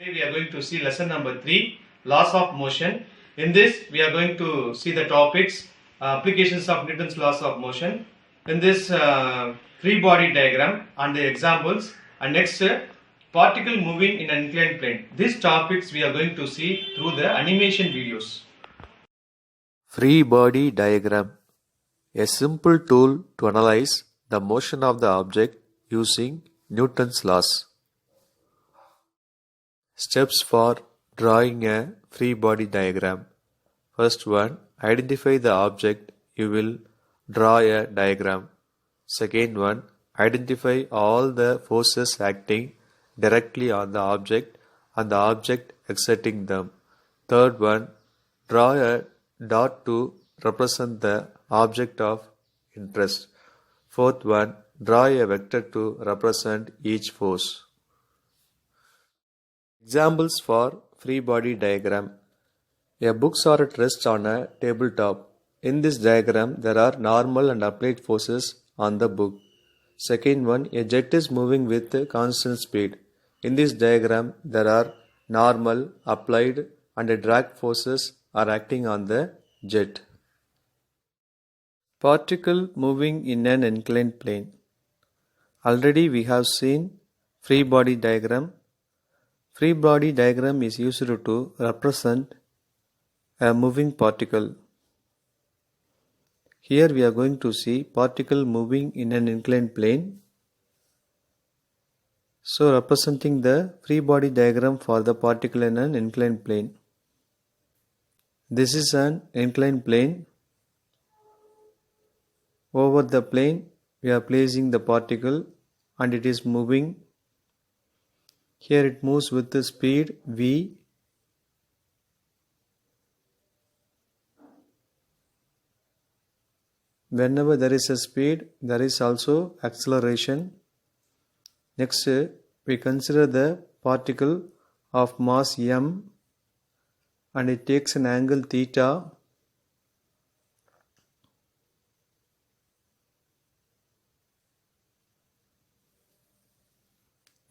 Today we are going to see lesson number 3, laws of motion. In this we are going to see the topics, applications of Newton's laws of motion. In this free body diagram and the examples, and next particle moving in an inclined plane. These topics we are going to see through the animation videos. Free body diagram, a simple tool to analyze the motion of the object using Newton's laws. Steps for drawing a free body diagram. First one, identify the object. You will draw a diagram. Second one, identify all the forces acting directly on the object and the object exerting them. Third one, draw a dot to represent the object of interest. Fourth one, draw a vector to represent each force. Examples for free body diagram. A book or at rest on a tabletop. In this diagram, there are normal and applied forces on the book. Second one, a jet is moving with constant speed. In this diagram, there are normal, applied and drag forces are acting on the jet. Particle moving in an inclined plane. Already we have seen free body diagram. Free body diagram is used to represent a moving particle. Here we are going to see particle moving in an inclined plane. So representing the free body diagram for the particle in an inclined plane. This is an inclined plane. Over the plane we are placing the particle and it is moving. Here it moves with the speed v. Whenever there is a speed, there is also acceleration. Next, we consider the particle of mass m and it takes an angle theta.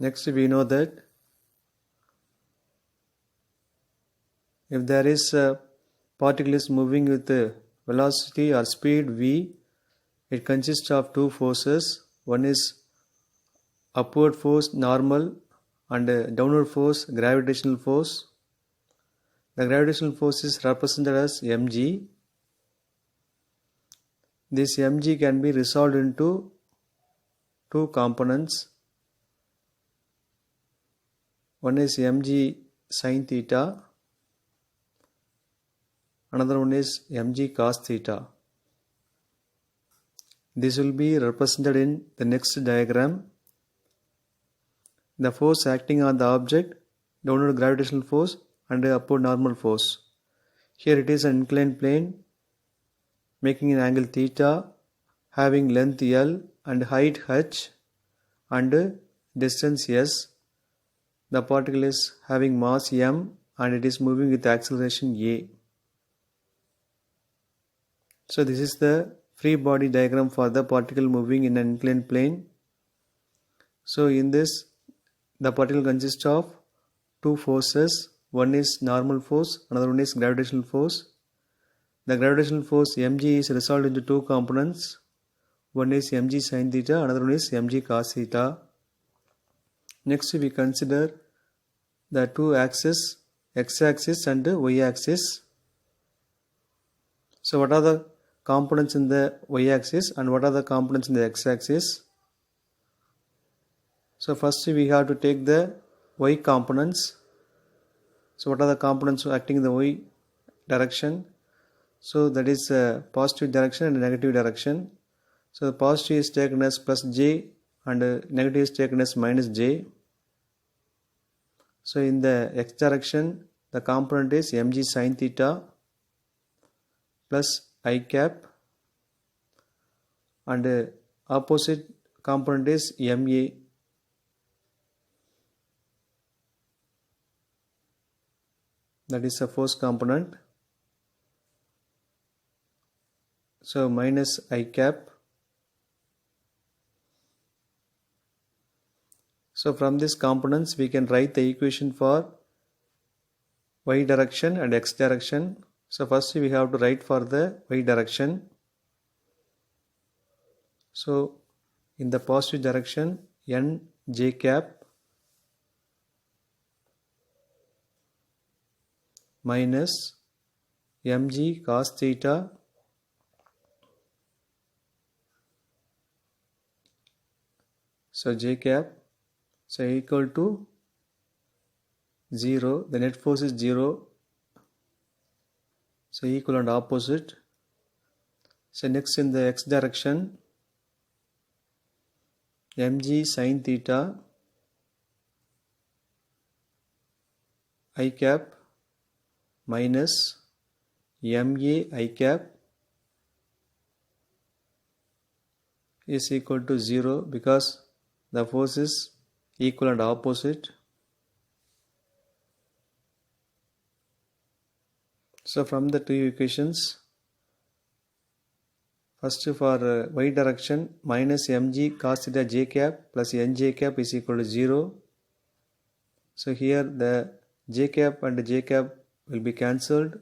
Next, we know that if there is a particle is moving with the velocity or speed v, it consists of two forces. One is upward force normal and downward force gravitational force. The gravitational force is represented as mg. This mg can be resolved into two components. One is mg sin theta, another one is mg cos theta. This will be represented in the next diagram. The force acting on the object, downward gravitational force and upward normal force. Here it is an inclined plane making an angle theta, having length L and height h and distance s. The particle is having mass m and it is moving with acceleration a. So this is the free body diagram for the particle moving in an inclined plane. So in this, the particle consists of two forces. One is normal force, another one is gravitational force. The gravitational force mg is resolved into two components. One is mg sin theta, another one is mg cos theta. Next we consider the two axes, x-axis and y-axis. So what are the components in the y-axis and what are the components in the x-axis? So first we have to take the y components. So what are the components acting in the y direction? So that is positive direction and negative direction. So the positive is taken as plus j and negative is taken as minus j. So in the x direction, the component is mg sin theta plus I cap and opposite component is ma. That is the force component. So minus I cap. So from these components we can write the equation for y direction and x direction. So first we have to write for the y direction. So in the positive direction, n j cap minus mg cos theta so j cap so equal to 0. The net force is 0. So equal and opposite. So next in the x direction, mg sin theta I cap minus ma I cap is equal to 0 because the force is equal and opposite. So from the two equations, first for y direction minus mg cos theta j cap plus nj cap is equal to 0. So here the j cap and j cap will be cancelled.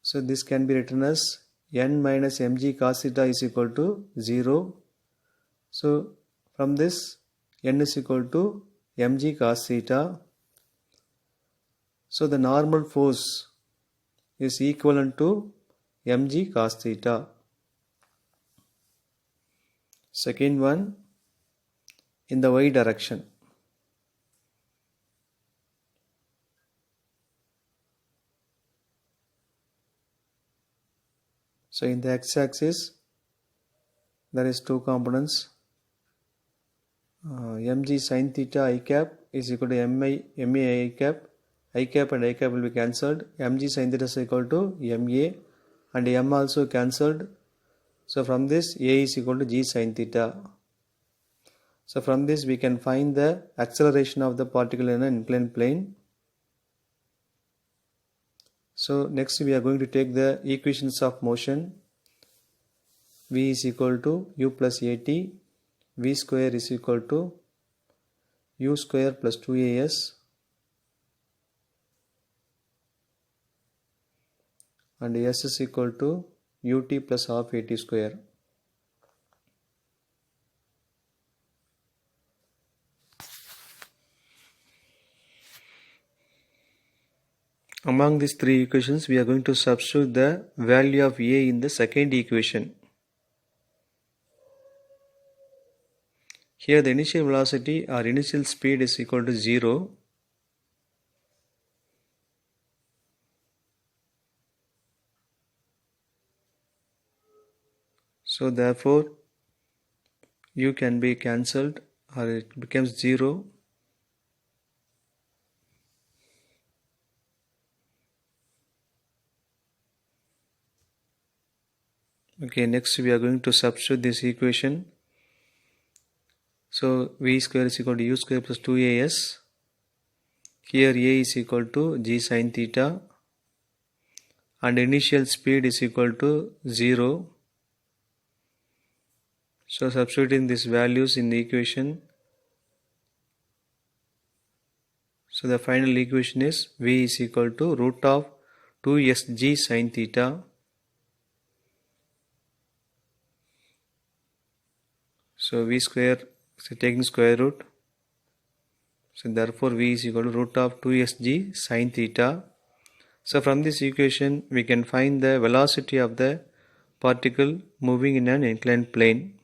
So this can be written as n minus mg cos theta is equal to 0. So from this n is equal to mg cos theta. So the normal force is equivalent to mg cos theta. Second one, in the y direction. So in the x-axis, there is two components. Mg sin theta I cap is equal to ma I cap. I cap and I cap will be cancelled. Mg sin theta is equal to ma and m also cancelled. So from this a is equal to g sin theta. So from this we can find the acceleration of the particle in an inclined plane. So next we are going to take the equations of motion. V is equal to u plus at, v square is equal to u square plus 2as and s is equal to ut plus half at square. Among these three equations, we are going to substitute the value of a in the second equation. Here the initial velocity or initial speed is equal to 0. So therefore u can be cancelled or it becomes 0. Okay, next we are going to substitute this equation. So v square is equal to u square plus 2as. Here a is equal to g sin theta and initial speed is equal to 0. So substituting these values in the equation. So the final equation is v is equal to root of 2sg sin theta. So v square is taking square root. So therefore v is equal to root of 2sg sin theta. So from this equation we can find the velocity of the particle moving in an inclined plane.